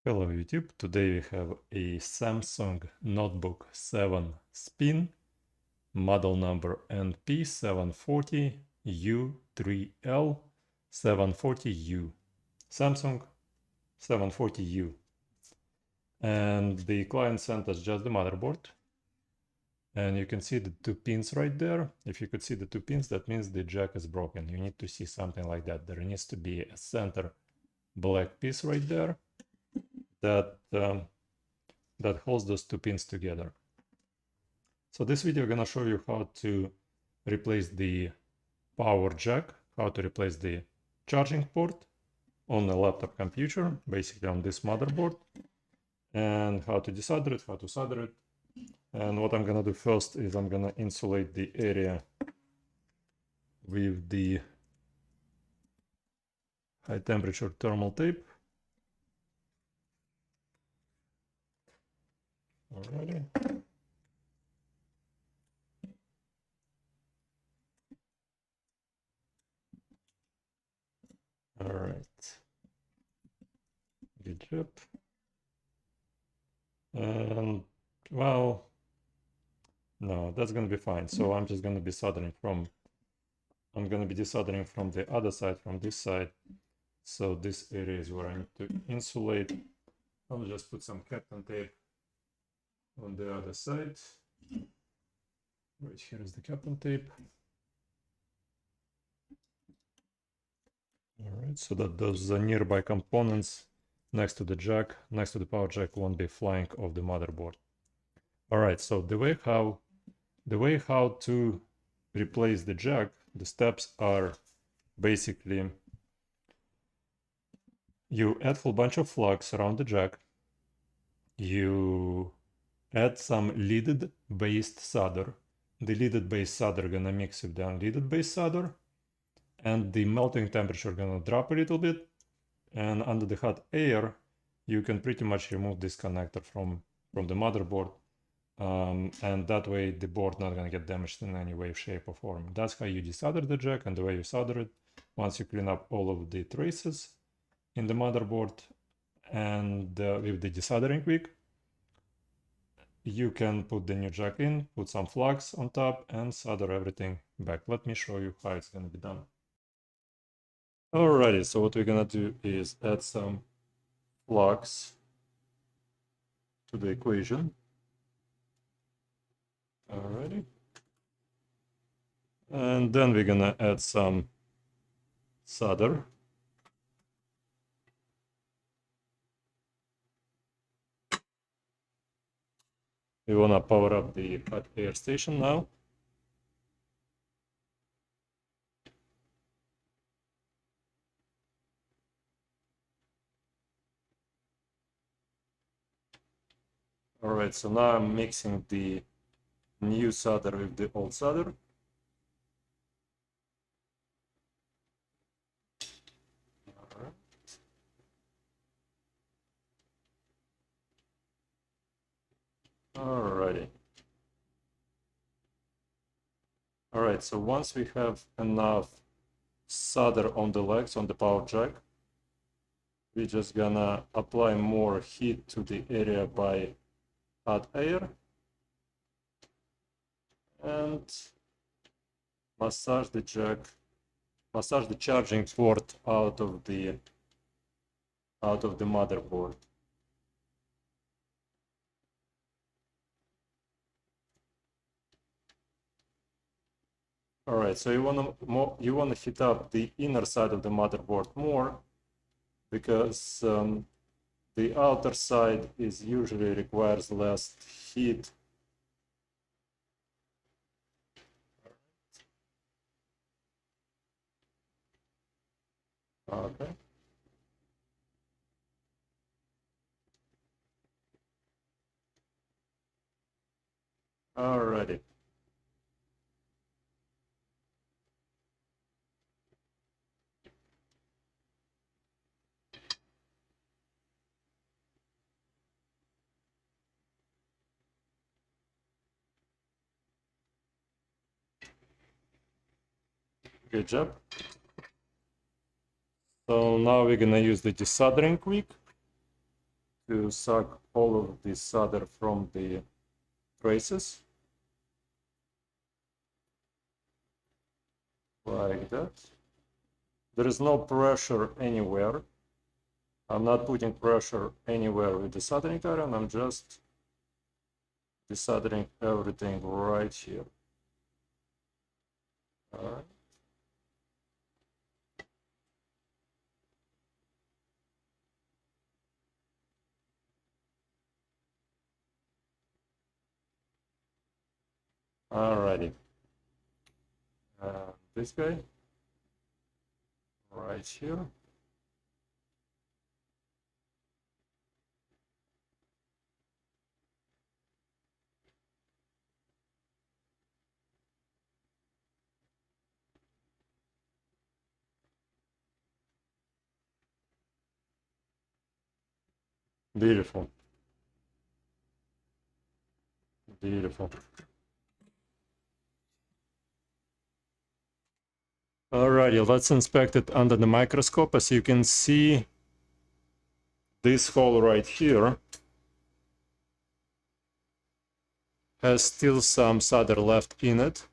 Hello YouTube, today we have a Samsung Notebook 7 Spin, model number np740u3l 740u, Samsung 740u. And the client sent us just the motherboard. And you can see the two pins right there. If you could see the two pins, that means the jack is broken. You need to see something like that. There needs to be a center black piece right there that holds those two pins together. So this video I'm gonna show you how to replace the power jack, how to replace the charging port on a laptop computer, basically on this motherboard, and how to desolder it, how to solder it. And what I'm gonna do first is I'm gonna insulate the area with the high temperature thermal tape. Alrighty. All right. Good job. And well, no, that's gonna be fine. So I'm just gonna be soldering from, I'm gonna be desoldering from the other side, from this side. So this area is where I need to insulate. I'll just put some Kapton tape on the other side. Right here is the Kapton tape. All right, so that those nearby components next to the jack, next to the power jack, won't be flying off the motherboard. All right, so the way how to replace the jack, the steps are basically you add full bunch of flux around the jack, you add some leaded based solder. The leaded based solder gonna mix with the unleaded based solder, and the melting temperature gonna drop a little bit, and under the hot air you can pretty much remove this connector from the motherboard, and that way the board not gonna get damaged in any way, shape or form. That's how you desolder the jack, and the way you solder it, once you clean up all of the traces in the motherboard and with the desoldering wick, you can put the new jack in, put some flux on top, and solder everything back. Let me show you how it's gonna be done. Alrighty, so what we're gonna do is add some flux to the equation. Alrighty. And then we're gonna add some solder. We wanna power up the hot air station now. Alright, so now I'm mixing the new solder with the old solder. Alrighty. Alright, so once we have enough solder on the legs, on the power jack, we're just gonna apply more heat to the area by hot air and massage the jack, massage the charging port out of the motherboard. All right, so you wanna heat up the inner side of the motherboard more, because the outer side is usually requires less heat. Okay. Alrighty. Good job. So now we're gonna use the desoldering wick to suck all of the solder from the traces, like that. There is no pressure anywhere. I'm not putting pressure anywhere with the soldering iron. I'm just desoldering everything right here. All right. Alrighty. This guy right here. Beautiful. Beautiful. Alrighty, let's inspect it under the microscope. As you can see, this hole right here has still some solder left in it.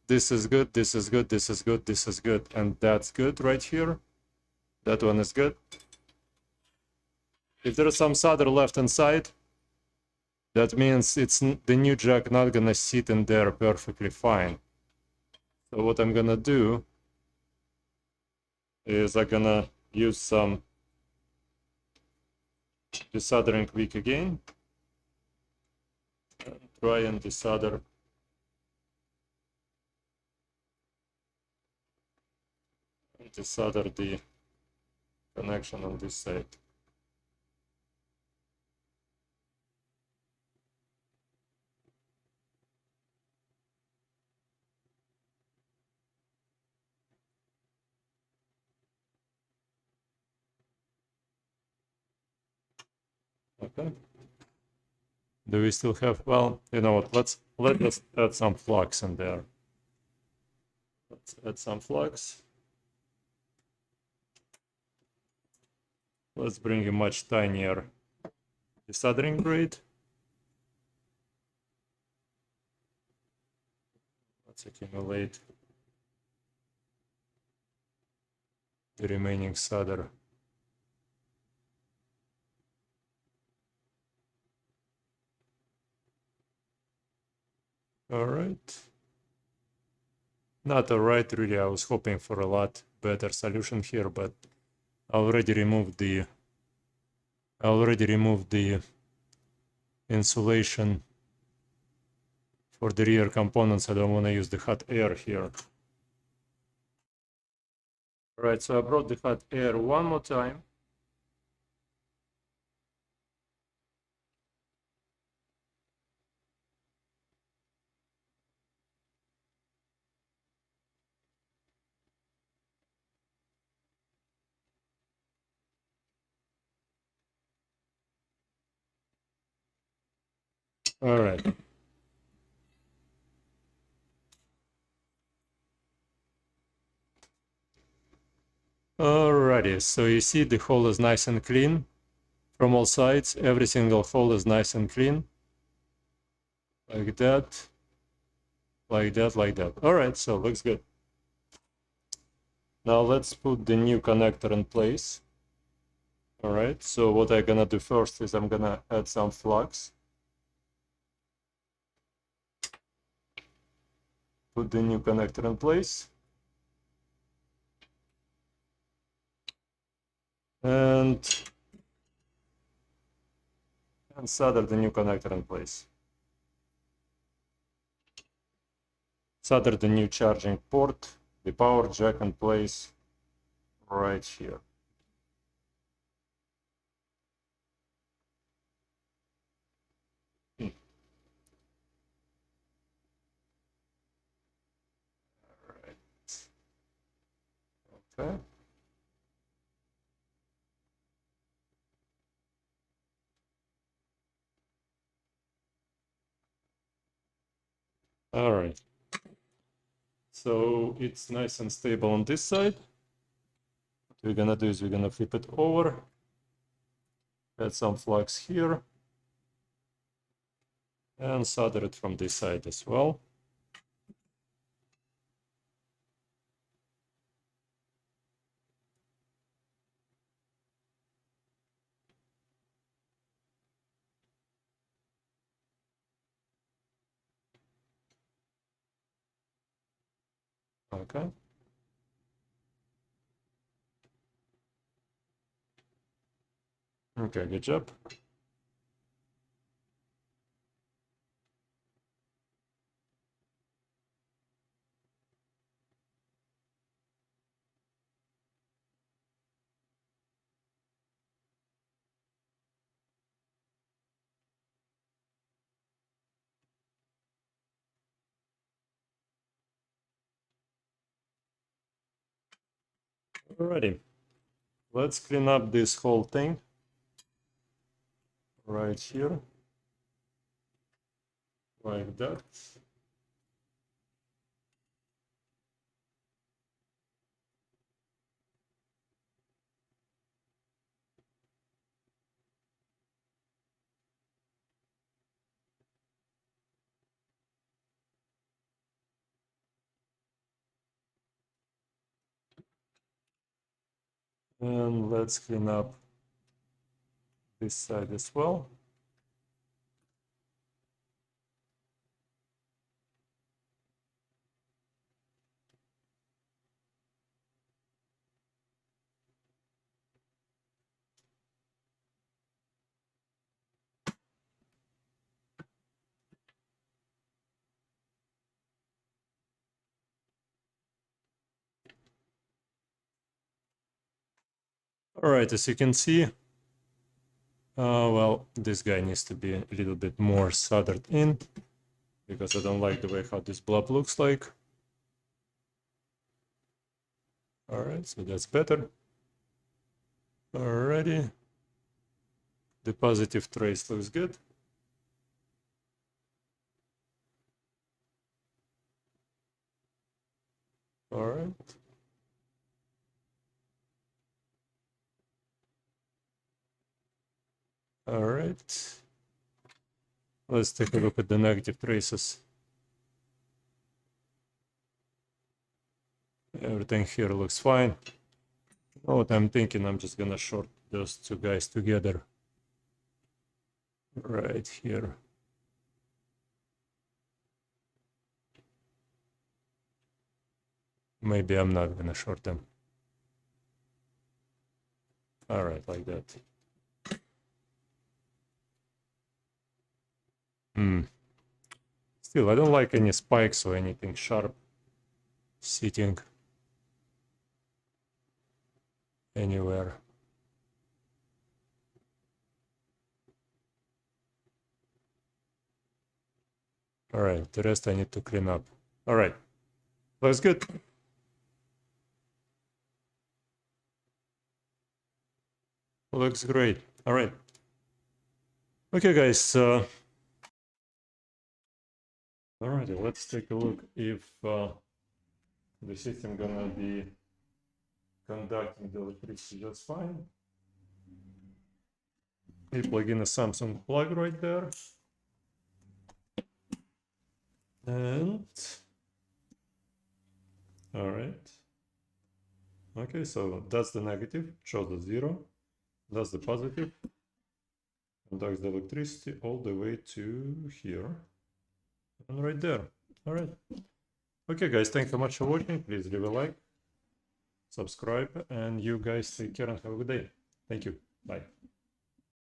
This is good, this is good, this is good, this is good, and that's good right here. That one is good. If there is some solder left inside, that means it's the new jack not gonna sit in there perfectly fine. So what I'm gonna do is I'm gonna use some desoldering wick again. And try and desolder the connection on this side. Okay. Do we still have, well, you know what, let us add some flux in there. Let's add some flux. Let's bring a much tinier desoldering braid. Let's accumulate the remaining solder. All right. Not all right, really. I was hoping for a lot better solution here, but I already removed the insulation for the rear components. I don't want to use the hot air here. All right, so I brought the hot air one more time. All right. Alrighty, so you see the hole is nice and clean from all sides. Every single hole is nice and clean. Like that, like that, like that. Alright, so looks good. Now let's put the new connector in place. Alright, so what I'm gonna do first is I'm gonna add some flux. Put the new connector in place. And solder the new connector in place. Solder the new charging port, the power jack in place right here. Okay. All right. So it's nice and stable on this side. What we're gonna do is we're gonna flip it over. Add some flux here. And solder it from this side as well. Okay. Okay, good job. Alrighty. Let's clean up this whole thing right here, like that. And let's clean up this side as well. All right, as you can see, well, this guy needs to be a little bit more soldered in because I don't like the way how this blob looks like. All right, so that's better. Alrighty. The positive trace looks good. All right. All right. Let's take a look at the negative traces. Everything here looks fine. You know what I'm thinking? I'm just gonna short those two guys together. Right here. Maybe I'm not gonna short them. All right, like that. Still, I don't like any spikes or anything sharp sitting anywhere. All right, the rest I need to clean up. All right, looks good. Looks great. All right. Okay, guys. Alrighty, let's take a look if the system gonna be conducting the electricity just fine. We plug in a Samsung plug right there. And all right. Okay, so that's the negative, shows the 0. That's the positive. Conducts the electricity all the way to here. And right there. All right. Okay, guys, thank you so much for watching. Please leave a like, subscribe, and you guys take care and have a good day. Thank you. Bye.